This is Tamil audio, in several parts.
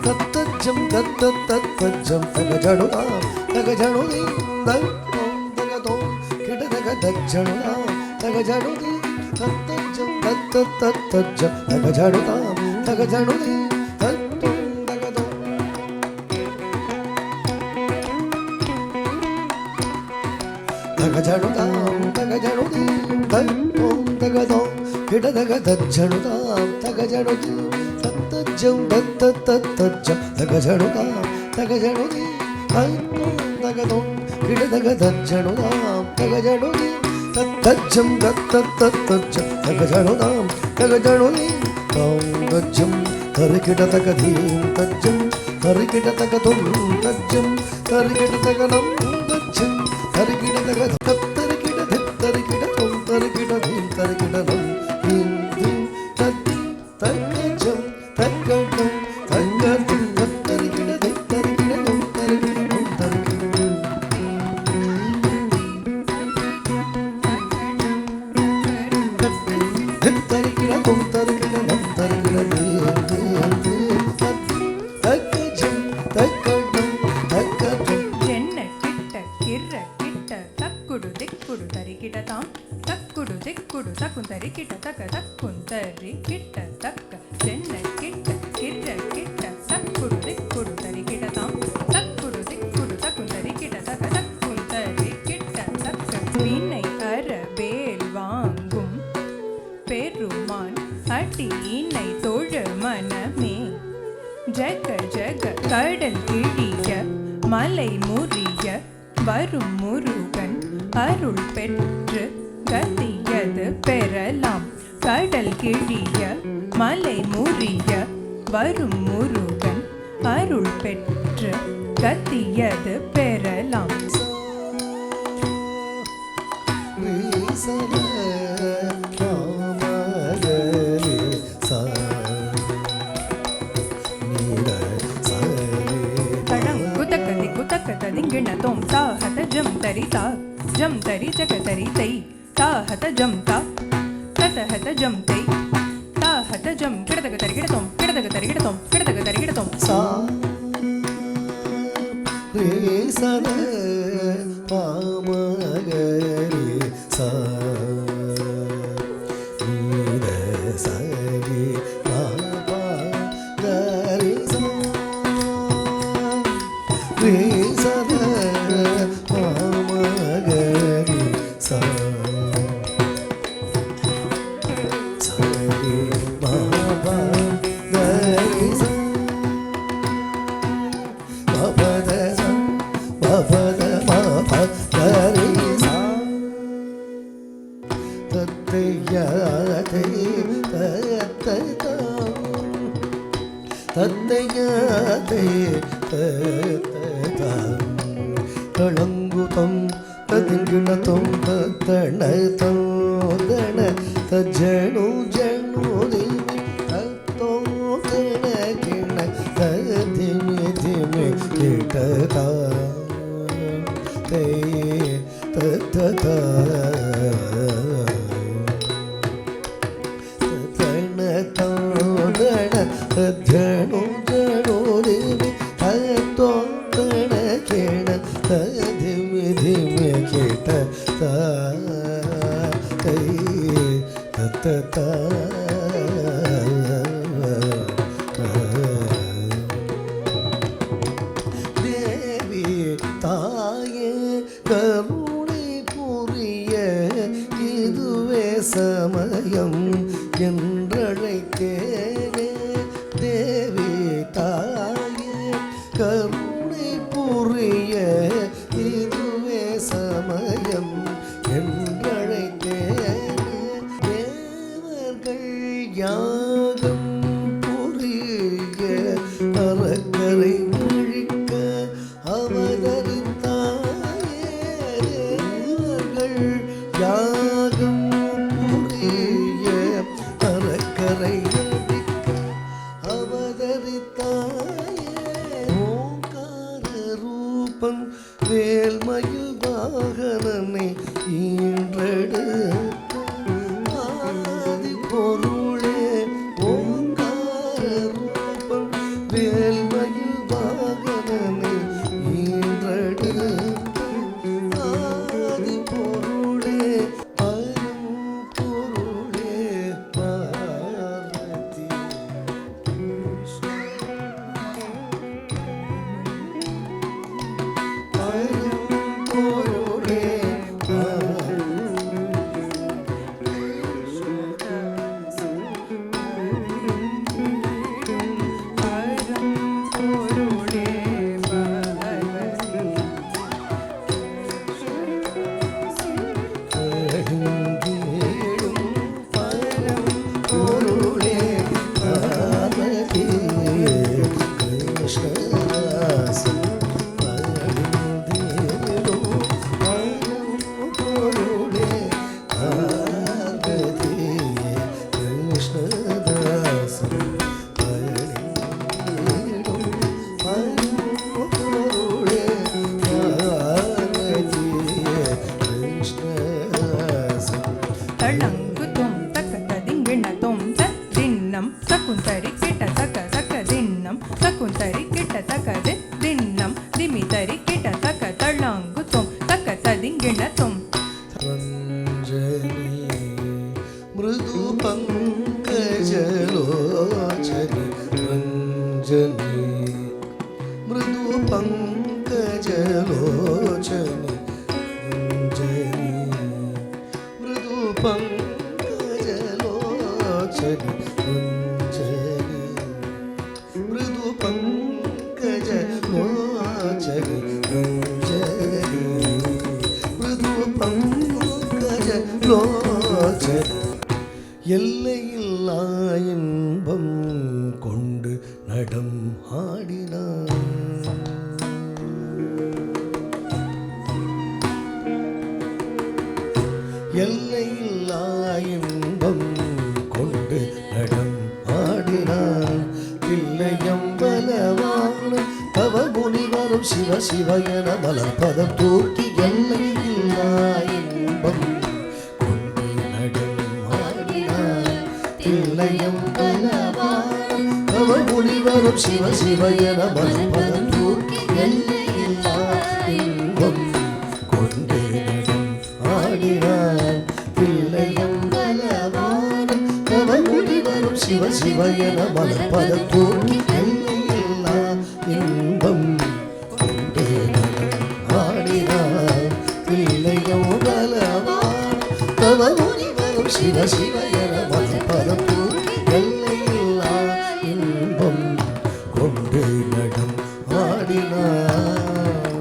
தத்தஜம் தத்தத்தத்தஜம் தகஜடுதாம் தகஜடுதி தத்தோம் தகதோம் கிடதக தஜ்ஜடுதாம் தகஜடுதி தத்தஜம் தத்தத்தத்தஜம் தகஜடுதாம் தகஜடுதி தத்தோம் தகதோம் தகஜடுதாம் தகஜடுதி தத்தோம் தகதோம் கிடதக தஜ்ஜடுதாம் தகஜடுதி தத்தஜம் தத்தத்தத்தஜம் தகஜடுதாம் தகஜடுதி தத்தோம் தகதோம் கிடதக தஜ்ஜடுதாம் தகஜடுதி தத்தஜம் தத்தத்தத்தஜம் தகஜடுதாம் தகஜடுதி தாம் தஜ்ஜம் தரிகிடதகதீம் தஜ்ஜம் தரிகிடதகதும் தஜ்ஜம் தரிகிடதகனம் தஜ்ஜம் தரிகிடதக தத்தரிகிடதித் தரிகிடதும் தரிகிடதீம் தரிகிடனம் தீம் தீம் தத்தி தக்கஜம் தக்கடம் தக்கதும் தத்தரிகிடதித் தரிகிடதும் தரிகிடனம் தரிகிடனம் தரிகிடதும் தரிகிடனம் தரிகிடதீம் தீம் தீம் தத்தி தக்கஜம் தக்கடம் தக்கதும் ஜென்ன கிட்ட கிர்ர கிட்ட தக்குடு திக்குடு தரிகிடதாம் தக்குடு திக்குடு தக்குந்தரி கிட்ட தக்க தக்குந்தரி கிட்ட தக்க ஜென்ன கிட்ட கிர்ர கிட்ட தக்குடு திக்குடு தரிகிடதாம் தக்குடு திக்குடு தக்குந்தரி கிட்ட தக்க தக்குந்தரி கிட்ட தக்க வீணை அற வேல் வாங்கும் பெருமான் அடியினை தொழ மனமே ஜக ஜக கடல் கிழிய மலை முறிய வரும் முருகன் அருள் பெற்று கதியது பெறலாம் கடல் கிழிய மலை முறிய வரும் முருகன் அருள் பெற்று கதியது பெறலாம் திங்கிணத்தோம் தாஹத ஜம் தரி தா ஜம் தரி ஜக தரி தை தாஹத ஜம் தா ததஹத ஜம் தை தாஹத ஜம் கிடதக தரி கிடத்தோம் கிடதக தரி கிடத்தோம் கிடதக தரி கிடத்தோம் சா ரே சன பாமகரி சா நீத சரி பாபா கரி சா ரே சன பாமகரி சா சரி பாபா கரி சா களங்குதம் ததிங்கிணத்தம் தத்தணதம் தண தஜ்ஜணு ஜணுதி தத்தோ தண கிண ததிமி திமி கிட்டதா தே தத்ததா தணதா தண தஜ்ஜணு ஜணுதி தத்தோ தண கிண ததிமி திமி கிட்டதா தே தத்ததா தேவி தாயே கருணை புரிய இதுவே சமயம் என்றழைத்தேனே தேவி தாயே கருணை புரிய இதுவே சமயம் என்றழைத்தேனே தேவர்கள் யாகம் புரிய அறக்கரை ஒழிக்க அவதரித்தாயே தேவர்கள் யாகம் புரிய அறக்கரை ஒழிக்க அவதரித்தாயே ஓங்கார ரூபன் வேல்மயில் வாகனனை ஈன்றெடுத்த ஆதி பொருளே ஓங்கார ரூபன் வேல்மயில் रञ्जनी मृदु पङ्कजलोचनी रञ्जनी मृदु पङ्कजलोचनी रञ्जनी मृदु पङ्कजलोचनी रञ्जनी मृदु पङ्कजलोचनी எல்லையில்லா இன்பம் கொண்டு நடம் ஆடினார் எல்லையில்லா இன்பம் கொண்டு நடம் ஆடினார் தில்லையம்பலவான தவ முனிவரும் சிவ சிவ என மலர்பதம் தூக்கி எல்லையில்லா இன்பம் கொண்டு நடம் ஆடினார் தில்லையம்பலவான தவ முனிவரும் சிவ சிவ என மலர்பதம் தூக்கி எல்லையில்லா இன்பம் கொண்டு நடம் ஆடினார் தில்லையம்பலவான தவ முனிவரும் சிவ சிவ என மலர்பதம் தூக்கி எல்லையில்லா இன்பம் கொண்டு நடம் ஆடினார் தில்லையம்பலவான தவ முனிவரும் சிவ சிவ என மலர்பதம் தூக்கி எல்லையில்லா இன்பம் கொண்டு நடம் ஆடினார்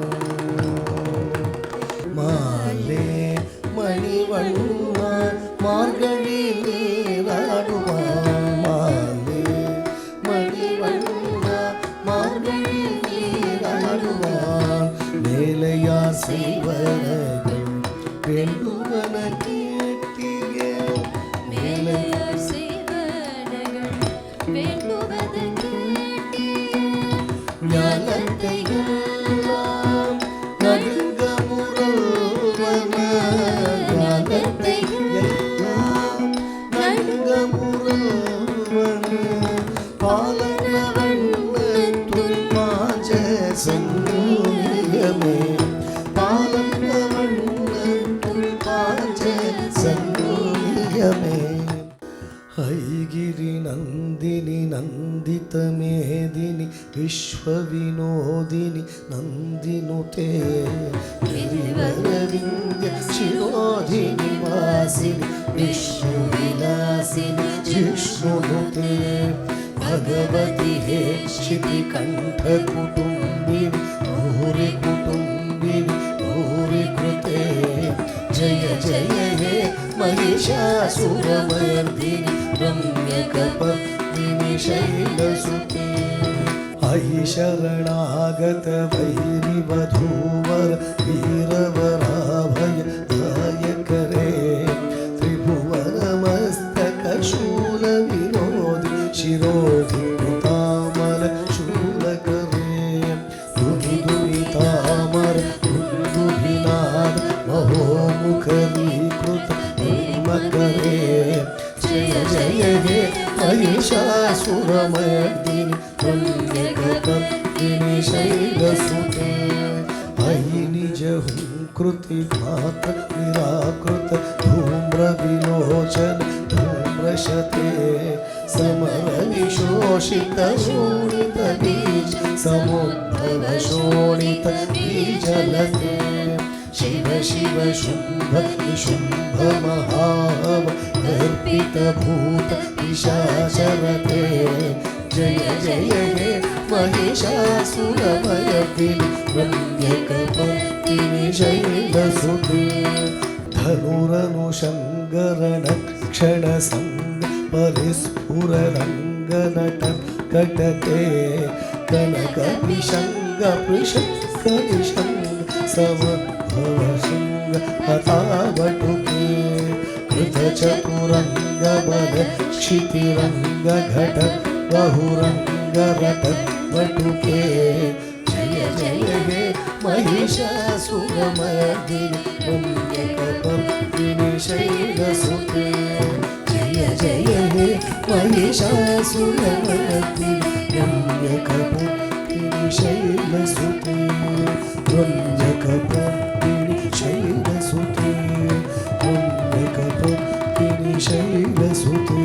மாலே மணிவண்ணா மார்கழி நீராடுவான் மாலே மணிவண்ணா மார்கழி நீராடுவான் மேலையா செய்வனகள் வேண்டுவன கேட்டிய மேலையா ஞானத்தை எல்லாம் நடுங்க முறவன ஞானத்தை எல்லாம் நடுங்க முறவன பாலனவண்ணத்துள் பாஞ்ச சங்கோலியமே பாலனவண்ணத்துள் பாஞ்ச சங்கோலியமே ऐगिरि नन्दिनि नन्दितमेदिनि विश्वविनोदिनि नन्दिनुते गिरिवरविन्द्य शिरोधिनि वासिनि विश्वविलासिनि जिष्णुनुते भगवति हे क्षितिकण्ठकुटुम्बिनि भूरि कुटुम्बिनि भूरि कृते जय जय हे महिषासुरमर्दिनि रम्यकपर्दिनि शैलसुते अयि शरणागत वैरिवधूवर वीरवराभय दायकरे त्रिभुवनमस्तकशूलविनोदि शिरोधि तामर शूलकरे दुहितामर दुन्दुभिनाद महोमुखरीकृत करे जय जय हे महिषासुरमर्दिनि रम्यकपर्दिनि शैलसुते अयि निज हुंकृति मात्र निराकृत धूम्रविलोचन धूम्रशते समरविशोषित शोणित बीज समुद्भव शोणित बीजलते शिव शिव शुंभ निशुंभ महाव अर्पित भूत पिशाचरते जय जय हे महिषासुरमर्दिनि रम्यकपर्दिनि शैलसुते धनुरनुशङ्करणक्षणसङ्ग परिस्फुररङ्गनटं कटते कनकविशङ्गपृशङ्कनिशङ्ग समभवशृङ्ग हतावटुके कृतचतुरङ्गबल क्षितिरङ्गघट बहुरङ्गरट वटुके जय जय हे महिषासुरमर्दिनि रम्यकपर्दिनि शैलसुते जय जय हे महिषासुरमर्दिनि रम्यकपर्दिनि शैलसुते रम्यकपर्दिनि शैलसुते रम्यकपर्दिनि शैलसुते